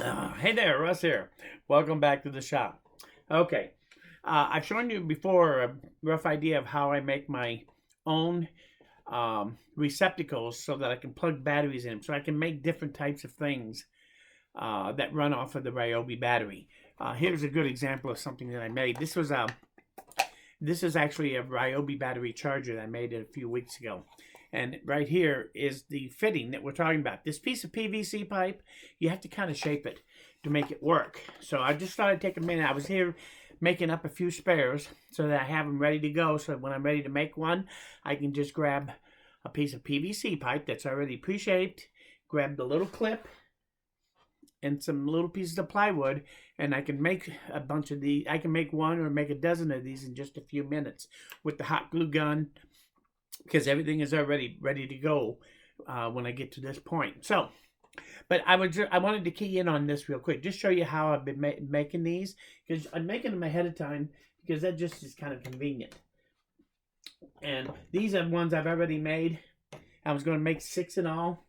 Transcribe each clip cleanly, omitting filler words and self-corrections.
Hey there, Russ here. Welcome back to the shop. Okay, I've shown you before a rough idea of how I make my own receptacles so that I can plug batteries in, so I can make different types of things that run off of the Ryobi battery. Here's a good example of something that I made. This is actually a Ryobi battery charger that I made a few weeks ago. And right here is the fitting that we're talking about. This piece of PVC pipe, you have to kind of shape it to make it work. So I just thought I'd take a minute. I was here making up a few spares so that I have them ready to go. So when I'm ready to make one, I can just grab a piece of PVC pipe that's already pre-shaped, grab the little clip and some little pieces of plywood, and I can make a bunch of these. I can make one or make a dozen of these in just a few minutes with the hot glue gun, because everything is already ready to go when I get to this point. So, but I wanted to key in on this real quick, just show you how I've been making these, because I'm making them ahead of time because that just is kind of convenient. And these are ones I've already made. I was going to make 6 in all,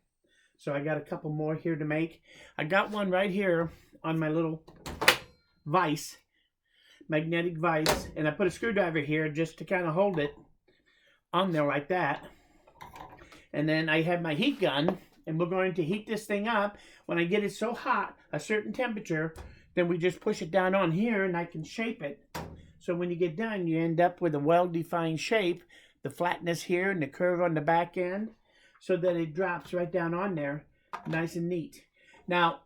so I got a couple more here to make. I got one right here on my little vise, magnetic vise, and I put a screwdriver here just to kind of hold it on there like that. And then I have my heat gun, and we're going to heat this thing up. When I get it so hot, a certain temperature, then we just push it down on here and I can shape it. So when you get done, you end up with a well-defined shape, the flatness here and the curve on the back end, so that it drops right down on there, nice and neat. Now,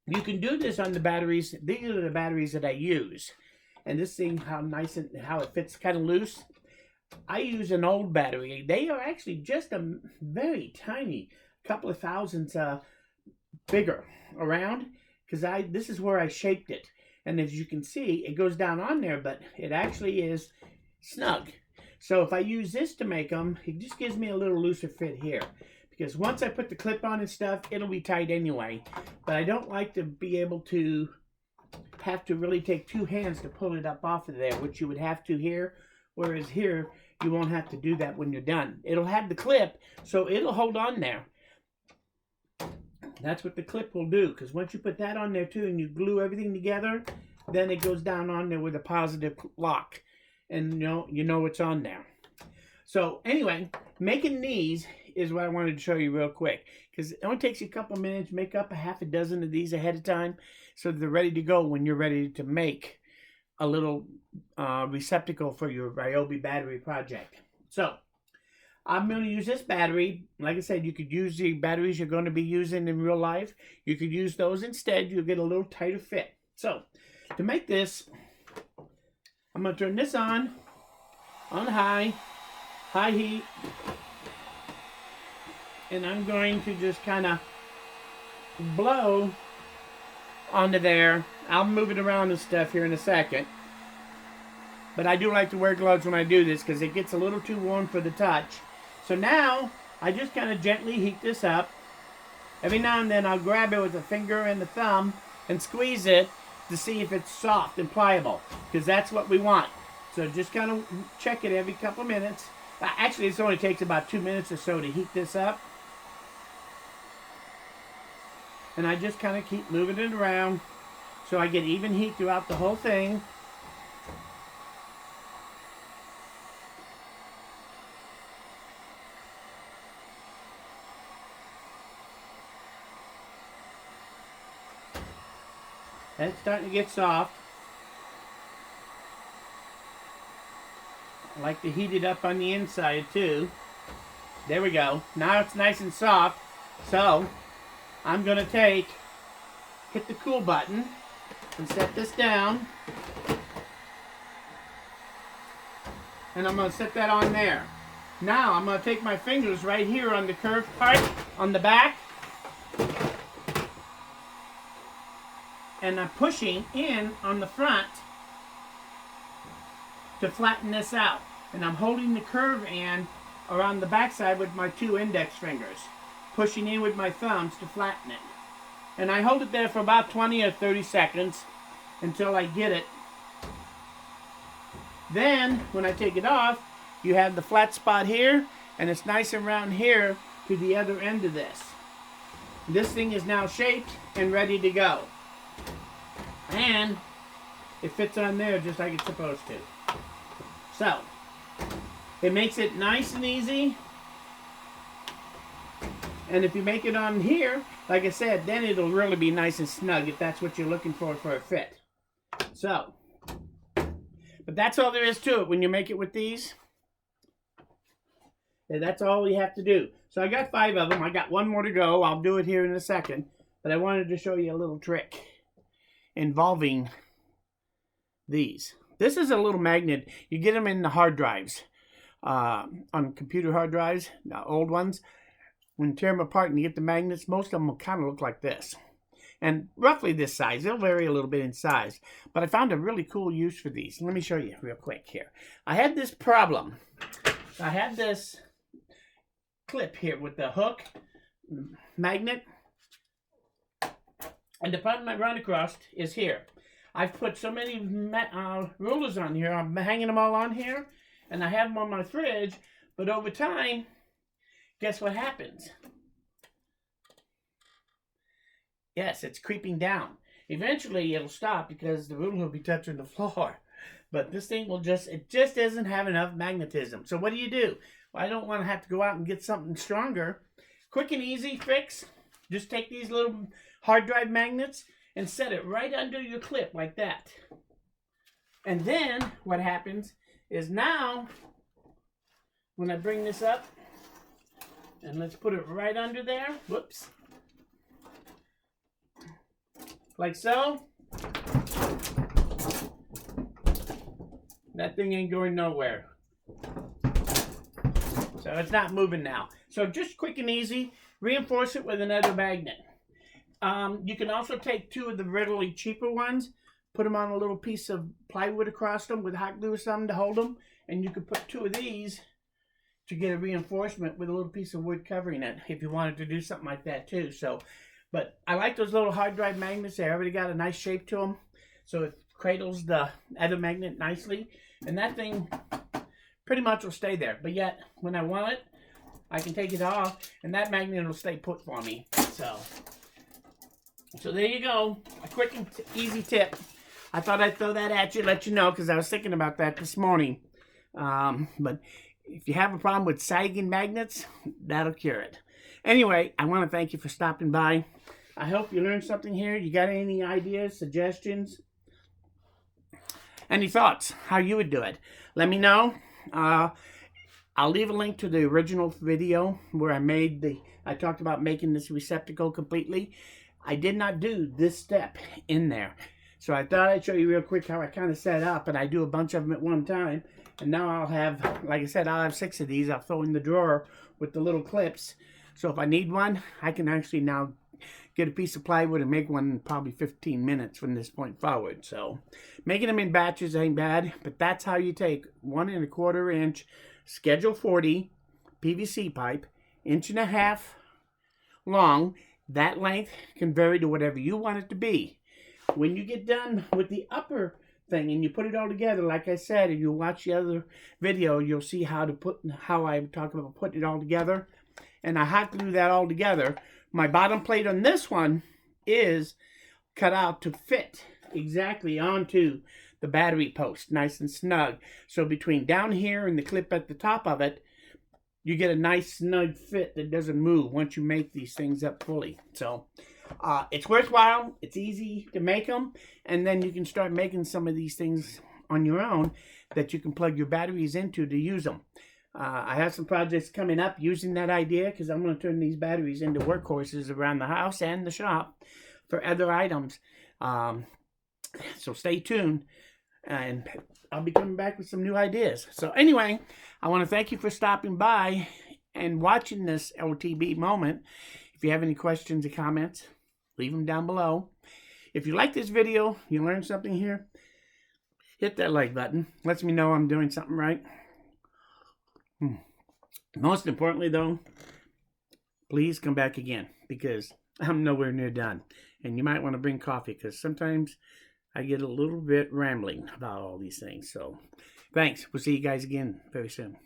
you can do this on the batteries. These are the batteries that I use. And this thing, how nice and how it fits kind of loose. I use an old battery. They are actually just a very tiny, couple of thousandths bigger around, because this is where I shaped it. And as you can see, it goes down on there, but it actually is snug. So if I use this to make them, it just gives me a little looser fit here. Because once I put the clip on and stuff, it'll be tight anyway. But I don't like to be able to have to really take 2 hands to pull it up off of there, which you would have to here. Whereas here, you won't have to do that when you're done. It'll have the clip, so it'll hold on there. That's what the clip will do, because once you put that on there too and you glue everything together, then it goes down on there with a positive lock. And you know it's on there. So anyway, making these is what I wanted to show you real quick, because it only takes you a couple minutes. Make up a half a dozen of these ahead of time so they're ready to go when you're ready to make a little receptacle for your Ryobi battery project. So I'm going to use this battery. Like I said, you could use the batteries you're going to be using in real life. You could use those instead. You'll get a little tighter fit. So to make this, I'm going to turn this on high heat, and I'm going to just kind of blow onto there. I'll move it around and stuff here in a second. But I do like to wear gloves when I do this because it gets a little too warm for the touch. So now, I just kind of gently heat this up. Every now and then I'll grab it with a finger and the thumb and squeeze it to see if it's soft and pliable, because that's what we want. So just kind of check it every couple of minutes. Actually, this only takes about 2 minutes or so to heat this up. And I just kind of keep moving it around so I get even heat throughout the whole thing. That's starting to get soft. I like to heat it up on the inside too. There we go. Now it's nice and soft. So I'm going to hit the cool button and set this down. And I'm going to set that on there. Now I'm going to take my fingers right here on the curved part on the back. And I'm pushing in on the front to flatten this out. And I'm holding the curve end around the backside with my 2 index fingers, pushing in with my thumbs to flatten it. And I hold it there for about 20 or 30 seconds until I get it. Then, when I take it off, you have the flat spot here, and it's nice and round here to the other end of this. This thing is now shaped and ready to go. And it fits on there just like it's supposed to. So, it makes it nice and easy. And if you make it on here, like I said, then it'll really be nice and snug if that's what you're looking for a fit. So, but that's all there is to it when you make it with these. And that's all you have to do. So I got 5 of them. I got 1 more to go. I'll do it here in a second. But I wanted to show you a little trick involving these. This is a little magnet. You get them in the hard drives. On computer hard drives, the old ones. When you tear them apart and you get the magnets, most of them will kind of look like this. And roughly this size. They'll vary a little bit in size. But I found a really cool use for these. Let me show you real quick here. I had this problem. I had this clip here with the hook magnet. And the problem I run across is here. I've put so many rulers on here. I'm hanging them all on here. And I have them on my fridge. But over time, guess what happens? Yes, it's creeping down. Eventually, it'll stop because the ruler will be touching the floor. But this thing will it just doesn't have enough magnetism. So what do? Well, I don't want to have to go out and get something stronger. Quick and easy fix. Just take these little hard drive magnets and set it right under your clip like that. And then what happens is now, when I bring this up, and let's put it right under there. Whoops. Like so. That thing ain't going nowhere. So it's not moving now. So just quick and easy. Reinforce it with another magnet. You can also take 2 of the readily cheaper ones. Put them on a little piece of plywood across them with hot glue or something to hold them. And you could put 2 of these to get a reinforcement with a little piece of wood covering it if you wanted to do something like that too. So, but I like those little hard drive magnets. They already got a nice shape to them. So it cradles the other magnet nicely. And that thing pretty much will stay there. But yet, when I want it, I can take it off and that magnet will stay put for me. So there you go. A quick and easy tip. I thought I'd throw that at you, let you know, because I was thinking about that this morning. But if you have a problem with sagging magnets, that'll cure it. Anyway, I want to thank you for stopping by. I hope you learned something here. You got any ideas, suggestions? Any thoughts how you would do it? Let me know. I'll leave a link to the original video where I talked about making this receptacle completely. I did not do this step in there. So I thought I'd show you real quick how I kind of set up, and I do a bunch of them at one time. And now I'll have, like I said, I'll have 6 of these. I'll throw in the drawer with the little clips. So if I need one, I can actually now get a piece of plywood and make one in probably 15 minutes from this point forward. So making them in batches ain't bad, but that's how you take 1 1/4 inch Schedule 40 PVC pipe, 1.5 inches long. That length can vary to whatever you want it to be. When you get done with the upper thing and you put it all together, like I said, if you watch the other video, you'll see how I talk about putting it all together. And I hot glue that all together. My bottom plate on this one is cut out to fit exactly onto the battery post, nice and snug. So between down here and the clip at the top of it, you get a nice snug fit that doesn't move once you make these things up fully. So it's worthwhile. It's easy to make them. And then you can start making some of these things on your own that you can plug your batteries into to use them. I have some projects coming up using that idea because I'm going to turn these batteries into workhorses around the house and the shop for other items. So stay tuned. And I'll be coming back with some new ideas. So anyway, I want to thank you for stopping by and watching this LTB moment. If you have any questions or comments, leave them down below. If you like this video, you learned something here, hit that like button. Lets me know I'm doing something right. Most importantly though, please come back again because I'm nowhere near done. And you might want to bring coffee because sometimes I get a little bit rambling about all these things. So thanks. We'll see you guys again very soon.